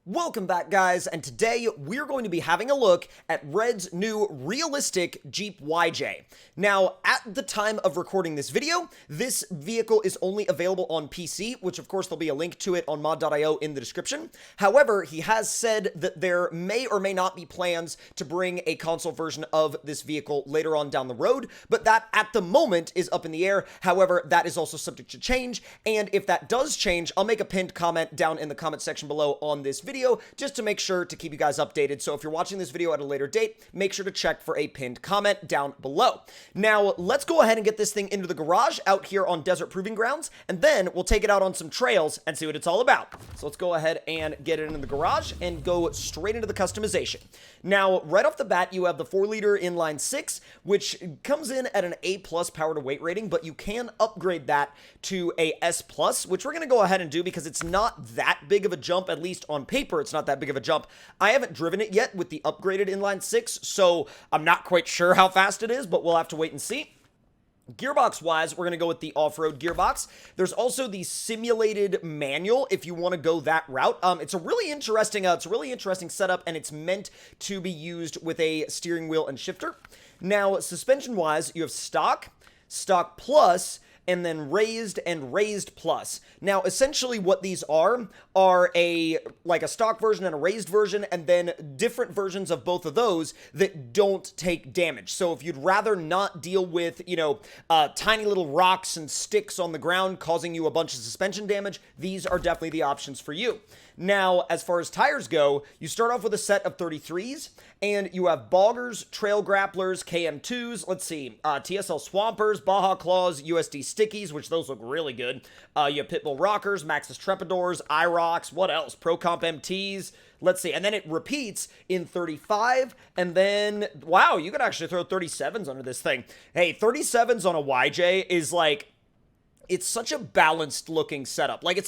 Welcome back, guys, and today we're going to be having a look at Red's new realistic Jeep YJ. Now, at the time of recording this video, this vehicle is only available on PC, which of course there'll be a link to it on mod.io in the description. However, he has said that there may or may not be plans to bring a console version of this vehicle later on down the road, but that at the moment is up in the air. However, that is also subject to change, and if that does change, I'll make a pinned comment down in the comment section below on this video just to make sure to keep you guys updated. So if you're watching this video at a later date, make sure to check for a pinned comment down below. Now, let's go ahead and get this thing into the garage out here on Desert Proving Grounds, and then we'll take it out on some trails and see what it's all about. So let's go ahead and get it into the garage and go straight into the customization. Now, right off the bat, you have the 4-liter inline 6, which comes in at an A+ power to weight rating, but you can upgrade that to a S+, which we're going to go ahead and do because it's not that big of a jump, at least on paper. It's not that big of a jump. I haven't driven it yet with the upgraded inline 6, so I'm not quite sure how fast it is, but we'll have to wait and see. Gearbox-wise, we're going to go with the off-road gearbox. There's also the simulated manual if you want to go that route. It's a really interesting setup, and it's meant to be used with a steering wheel and shifter. Now, suspension-wise, you have stock, stock plus, and then raised and raised plus. Now, essentially what these are like a stock version and a raised version, and then different versions of both of those that don't take damage. So if you'd rather not deal with, tiny little rocks and sticks on the ground causing you a bunch of suspension damage, these are definitely the options for you. Now, as far as tires go, you start off with a set of 33s, and you have boggers, trail grapplers, KM2s, let's see, TSL swampers, Baja Claws, USD stickies, which those look really good. You have Pitbull rockers, Maxxis Trepadors, IROX, what else? Pro Comp MTs. Let's see, and then it repeats in 35, and then, wow, you could actually throw 37s under this thing. Hey, 37s on a YJ is like, it's such a balanced looking setup. Like, it's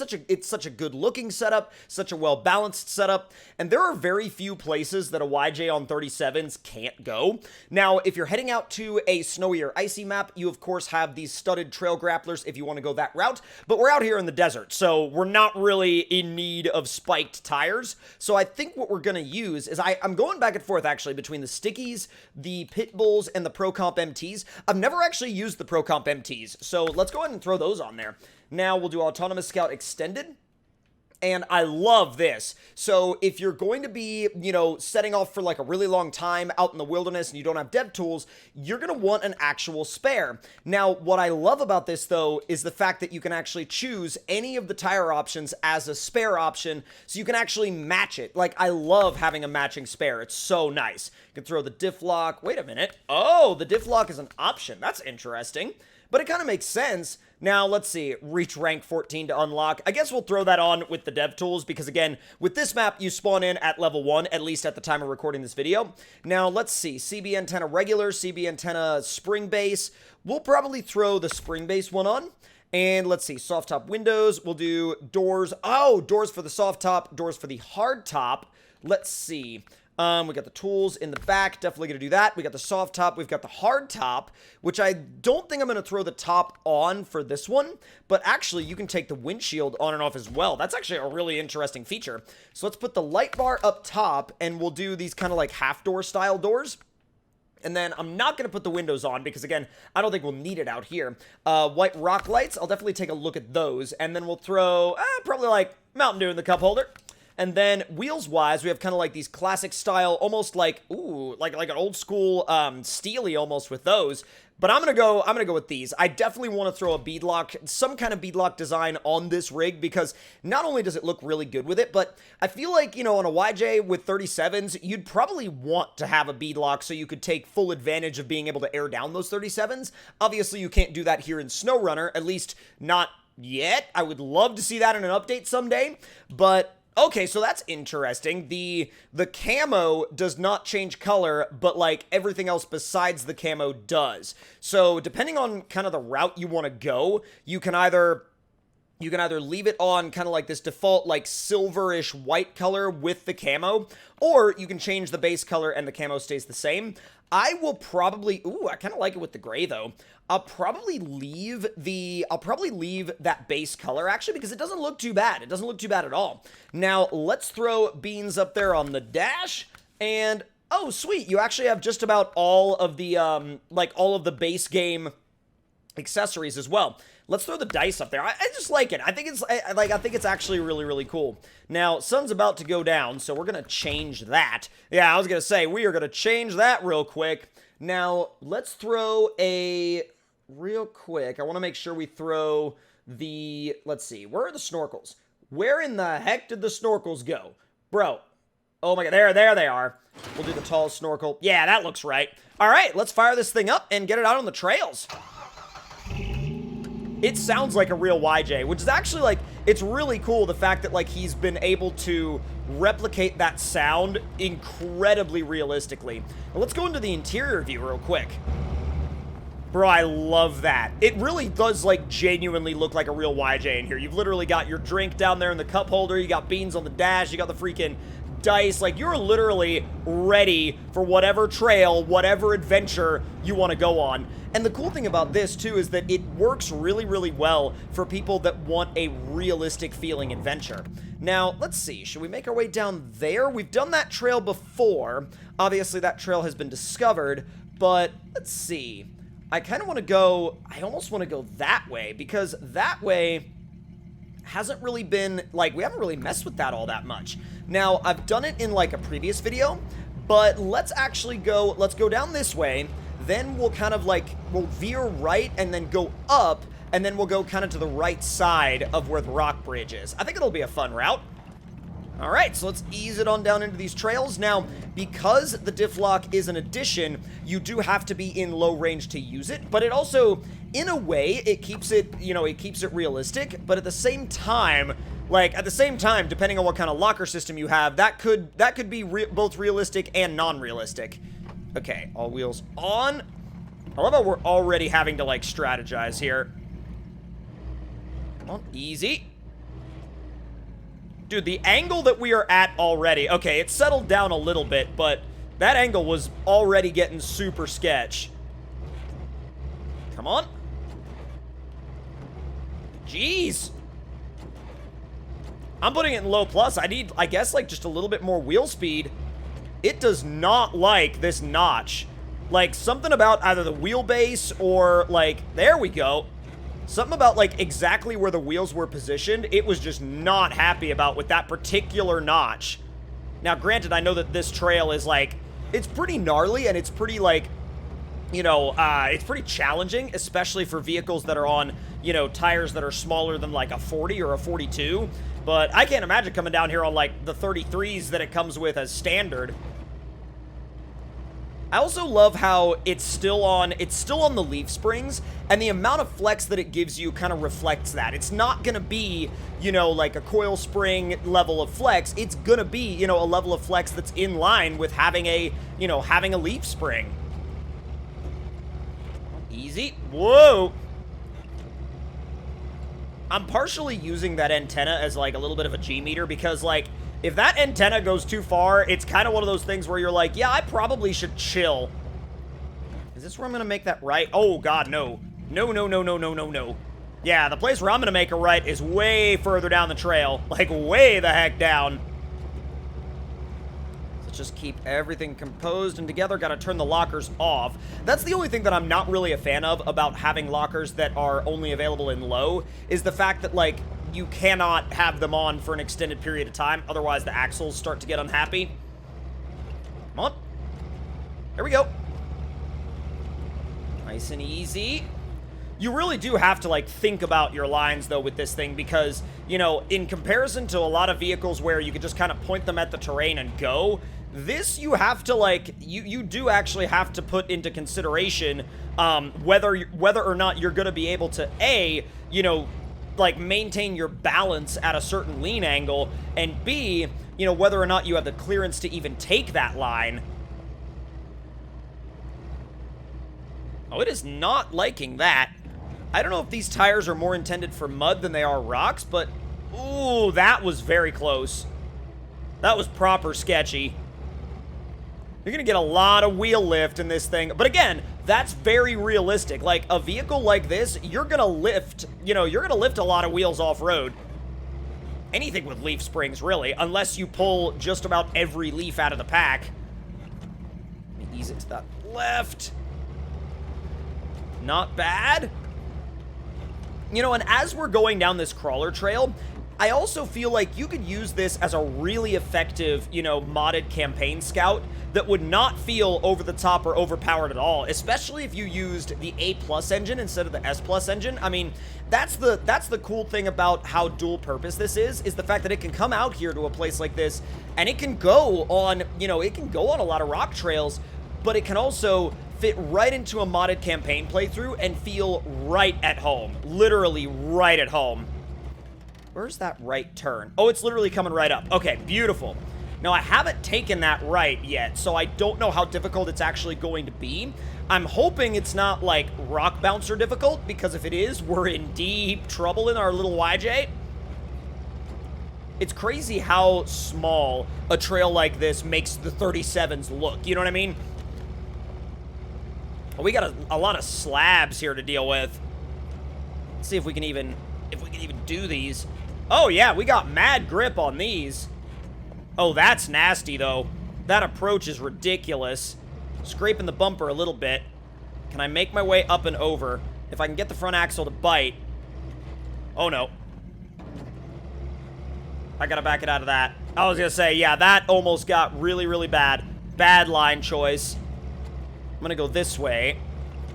such a good looking setup, such a well balanced setup, and there are very few places that a YJ on 37s can't go. Now, if you're heading out to a snowy or icy map, you of course have these studded trail grapplers if you want to go that route, but we're out here in the desert, so we're not really in need of spiked tires. So I think what we're going to use is I'm going back and forth actually between the stickies, the pit bulls, and the Pro Comp MTs. I've never actually used the Pro Comp MTs, so let's go ahead and throw those on there. Now we'll do Autonomous Scout Extended, and I love this. So if you're going to be, setting off for like a really long time out in the wilderness and you don't have dev tools, you're going to want an actual spare. Now, what I love about this though is the fact that you can actually choose any of the tire options as a spare option, so you can actually match it. Like, I love having a matching spare. It's so nice. You can throw the diff lock. Wait a minute. Oh, the diff lock is an option. That's interesting. But it kind of makes sense. Now, let's see, reach rank 14 to unlock. I guess we'll throw that on with the dev tools because, again, with this map, you spawn in at level 1, at least at the time of recording this video. Now, let's see, CB antenna regular, CB antenna spring base. We'll probably throw the spring base one on. And let's see, soft top windows. We'll do doors. Oh, doors for the soft top, doors for the hard top. Let's see. We got the tools in the back, definitely going to do that. We got the soft top, we've got the hard top, which I don't think I'm going to throw the top on for this one, but actually you can take the windshield on and off as well. That's actually a really interesting feature. So let's put the light bar up top, and we'll do these kind of like half door style doors. And then I'm not going to put the windows on because, again, I don't think we'll need it out here. White rock lights, I'll definitely take a look at those, and then we'll throw probably like Mountain Dew in the cup holder. And then wheels-wise, we have kind of like these classic style, almost like, ooh, like an old school Steely almost with those. But I'm gonna go with these. I definitely want to throw a beadlock, some kind of beadlock design on this rig because not only does it look really good with it, but I feel like, on a YJ with 37s, you'd probably want to have a beadlock so you could take full advantage of being able to air down those 37s. Obviously, you can't do that here in SnowRunner, at least not yet. I would love to see that in an update someday, but okay, so that's interesting. The camo does not change color, but like everything else besides the camo does. So depending on kind of the route you want to go, you can either You can either leave it on kind of like this default like silverish white color with the camo, or you can change the base color and the camo stays the same. I will probably, ooh, I kind of like it with the gray though. I'll probably leave that base color actually, because it doesn't look too bad. It doesn't look too bad at all. Now let's throw beans up there on the dash, and oh sweet, you actually have just about all of the like all of the base game accessories as well. Let's throw the dice up there. I just like it. I think it's actually really, really cool. Now, sun's about to go down, so we're gonna change that. Yeah, I was gonna say, we are gonna change that real quick. Now, let's throw a, real quick, I wanna make sure we throw the, let's see, where are the snorkels? Where in the heck did the snorkels go? Bro, oh my god, there they are. We'll do the tall snorkel. Yeah, that looks right. All right, let's fire this thing up and get it out on the trails. It sounds like a real YJ, which is actually, like, it's really cool, the fact that, like, he's been able to replicate that sound incredibly realistically. Now, let's go into the interior view real quick. Bro, I love that. It really does, like, genuinely look like a real YJ in here. You've literally got your drink down there in the cup holder, you got beans on the dash, you got the freaking dice. Like, you're literally ready for whatever trail, whatever adventure you want to go on. And the cool thing about this, too, is that it works really, really well for people that want a realistic feeling adventure. Now, let's see. Should we make our way down there? We've done that trail before. Obviously, that trail has been discovered, but let's see. I kind of want to go, I almost want to go that way, because that way hasn't really been, like, we haven't really messed with that all that much. Now, I've done it in, like, a previous video, but let's actually go, let's go down this way. Then we'll kind of like, we'll veer right and then go up, and then we'll go kind of to the right side of where the rock bridge is. I think it'll be a fun route. All right, so let's ease it on down into these trails. Now, because the diff lock is an addition, you do have to be in low range to use it, but it also, in a way, it keeps it, you know, it keeps it realistic, but at the same time, depending on what kind of locker system you have, that could be both realistic and non-realistic. Okay, all wheels on. I love how we're already having to, like, strategize here. Come on, easy. Dude, the angle that we are at already, okay, it settled down a little bit, but that angle was already getting super sketch. Come on. Jeez. I'm putting it in low plus. I need, I guess, like, just a little bit more wheel speed. It does not like this notch. Like, something about either the wheelbase or, like, there we go. Something about, like, exactly where the wheels were positioned, it was just not happy about with that particular notch. Now, granted, I know that this trail is, like, it's pretty gnarly and it's pretty, like, you know, it's pretty challenging, especially for vehicles that are on, you know, tires that are smaller than, like, a 40 or a 42. But I can't imagine coming down here on, like, the 33s that it comes with as standard. I also love how it's still on the leaf springs, and the amount of flex that it gives you kind of reflects that. It's not gonna be, you know, like a coil spring level of flex. It's gonna be, you know, a level of flex that's in line with having a, you know, having a leaf spring. Easy. Whoa. I'm partially using that antenna as, like, a little bit of a G-meter because, like, if that antenna goes too far, it's kind of one of those things where you're like, yeah, I probably should chill. Is this where I'm going to make that right? Oh, God, no. No, no, no, no, no, no, no. Yeah, the place where I'm going to make a right is way further down the trail. Like, way the heck down. Let's just keep everything composed and together. Got to turn the lockers off. That's the only thing that I'm not really a fan of about having lockers that are only available in low, is the fact that, like, you cannot have them on for an extended period of time, otherwise the axles start to get unhappy. Come on. There we go. Nice and easy. You really do have to, like, think about your lines, though, with this thing, because, you know, in comparison to a lot of vehicles where you could just kind of point them at the terrain and go, this you have to, like, you do actually have to put into consideration whether or not you're going to be able to, A, you know, like, maintain your balance at a certain lean angle, and B, you know, whether or not you have the clearance to even take that line. Oh, it is not liking that. I don't know if these tires are more intended for mud than they are rocks, but... Ooh, that was very close. That was proper sketchy. You're gonna get a lot of wheel lift in this thing. But again, that's very realistic. Like, a vehicle like this, you're gonna lift, you know, you're gonna lift a lot of wheels off-road. Anything with leaf springs, really, unless you pull just about every leaf out of the pack. Let me ease it to that left. Not bad. You know, and as we're going down this crawler trail, I also feel like you could use this as a really effective, you know, modded campaign scout that would not feel over the top or overpowered at all, especially if you used the A+ engine instead of the S+ engine. I mean, that's the cool thing about how dual purpose this is the fact that it can come out here to a place like this and it can go on, you know, it can go on a lot of rock trails, but it can also fit right into a modded campaign playthrough and feel right at home. Literally right at home. Where's that right turn? Oh, it's literally coming right up. Okay, beautiful. Now, I haven't taken that right yet, so I don't know how difficult it's actually going to be. I'm hoping it's not, like, rock bouncer difficult, because if it is, we're in deep trouble in our little YJ. It's crazy how small a trail like this makes the 37s look, you know what I mean? We got a lot of slabs here to deal with. Let's see if we can even do these. Oh yeah, we got mad grip on these. Oh, that's nasty though. That approach is ridiculous. Scraping the bumper a little bit. Can I make my way up and over? If I can get the front axle to bite. Oh no. I gotta back it out of that. I was gonna say, yeah, that almost got really, really bad. Bad line choice. I'm gonna go this way.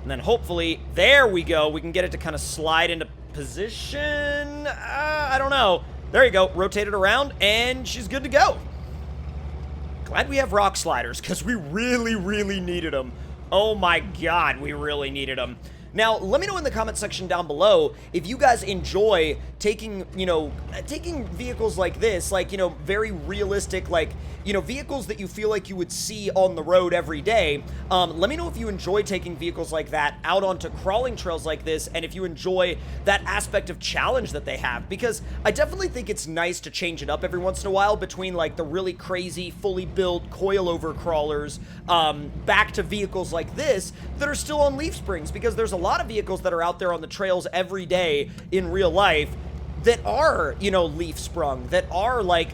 And then hopefully, there we go. We can get it to kind of slide into position. I don't know. There you go. Rotate it around, and she's good to go. Glad we have rock sliders, because we really, really needed them. Oh my god, we really needed them. Now, let me know in the comment section down below if you guys enjoy taking, you know, taking vehicles like this, like, you know, very realistic, like, you know, vehicles that you feel like you would see on the road every day. Let me know if you enjoy taking vehicles like that out onto crawling trails like this, and if you enjoy that aspect of challenge that they have, because I definitely think it's nice to change it up every once in a while between, like, the really crazy, fully built coilover crawlers, back to vehicles like this that are still on leaf springs, because there's a lot of vehicles that are out there on the trails every day in real life that are, you know, leaf sprung, that are, like,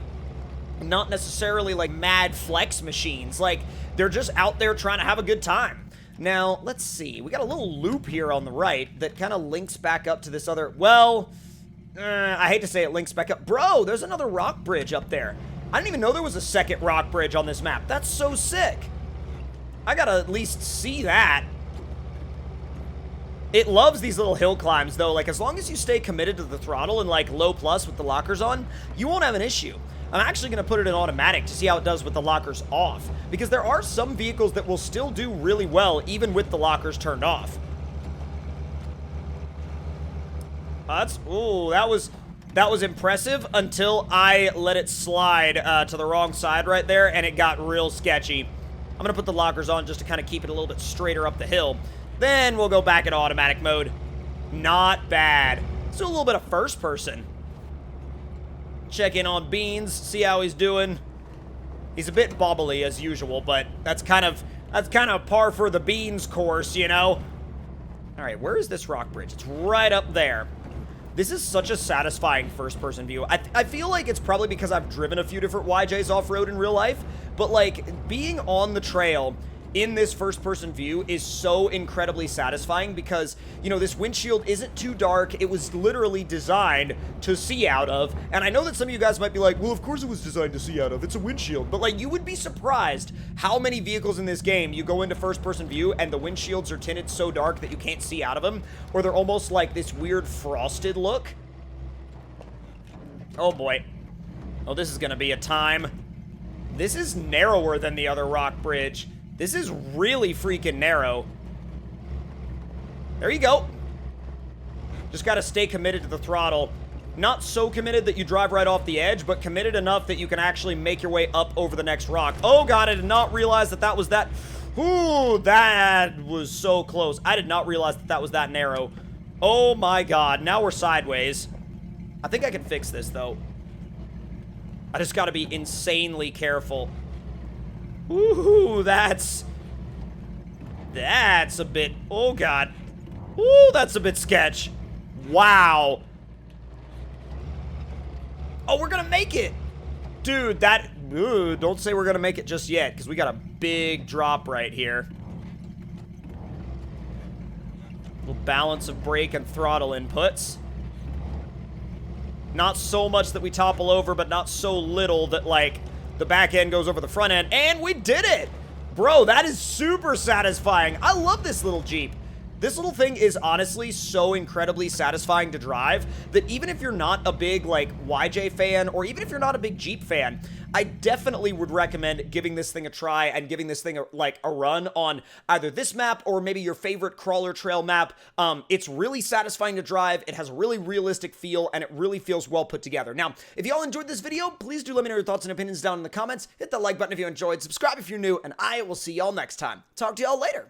not necessarily, like, mad flex machines. Like, they're just out there trying to have a good time. Now, let's see. We got a little loop here on the right that kind of links back up to this other... Well, I hate to say it links back up. Bro, there's another rock bridge up there. I didn't even know there was a second rock bridge on this map. That's so sick. I gotta at least see that. It loves these little hill climbs, though. Like, as long as you stay committed to the throttle and, like, low plus with the lockers on, you won't have an issue. I'm actually going to put it in automatic to see how it does with the lockers off, because there are some vehicles that will still do really well even with the lockers turned off. Ooh, that was impressive until I let it slide to the wrong side right there, and it got real sketchy. I'm going to put the lockers on just to kind of keep it a little bit straighter up the hill. Then we'll go back into automatic mode. Not bad. Let's do a little bit of first person. Check in on Beans, see how he's doing. He's a bit bobbly as usual, but that's kind of par for the Beans course, you know. All right, where is this rock bridge? It's right up there. This is such a satisfying first-person view. I feel like it's probably because I've driven a few different YJs off-road in real life, but, like, being on the trail in this first-person view is so incredibly satisfying because, you know, this windshield isn't too dark. It was literally designed to see out of, and I know that some of you guys might be like, well, of course it was designed to see out of. It's a windshield. But, like, you would be surprised how many vehicles in this game you go into first-person view and the windshields are tinted so dark that you can't see out of them, or they're almost like this weird frosted look. Oh, boy. Oh, this is gonna be a time. This is narrower than the other rock bridge. This is really freaking narrow. There you go. Just gotta stay committed to the throttle. Not so committed that you drive right off the edge, but committed enough that you can actually make your way up over the next rock. Oh god, I did not realize that that was that... Ooh, that was so close. I did not realize that that was that narrow. Oh my god, now we're sideways. I think I can fix this, though. I just gotta be insanely careful. Ooh, that's a bit... Oh, God. Ooh, that's a bit sketch. Wow. Oh, we're gonna make it. Dude, that... Ooh, don't say we're gonna make it just yet, because we got a big drop right here. Little balance of brake and throttle inputs. Not so much that we topple over, but not so little that, like, the back end goes over the front end. And we did it! Bro, that is super satisfying. I love this little Jeep. This little thing is honestly so incredibly satisfying to drive that even if you're not a big, like, YJ fan, or even if you're not a big Jeep fan, I definitely would recommend giving this thing a try and giving this thing, a run on either this map or maybe your favorite crawler trail map. It's really satisfying to drive, it has a really realistic feel, and it really feels well put together. Now, if y'all enjoyed this video, please do let me know your thoughts and opinions down in the comments. Hit the like button if you enjoyed, subscribe if you're new, and I will see y'all next time. Talk to y'all later.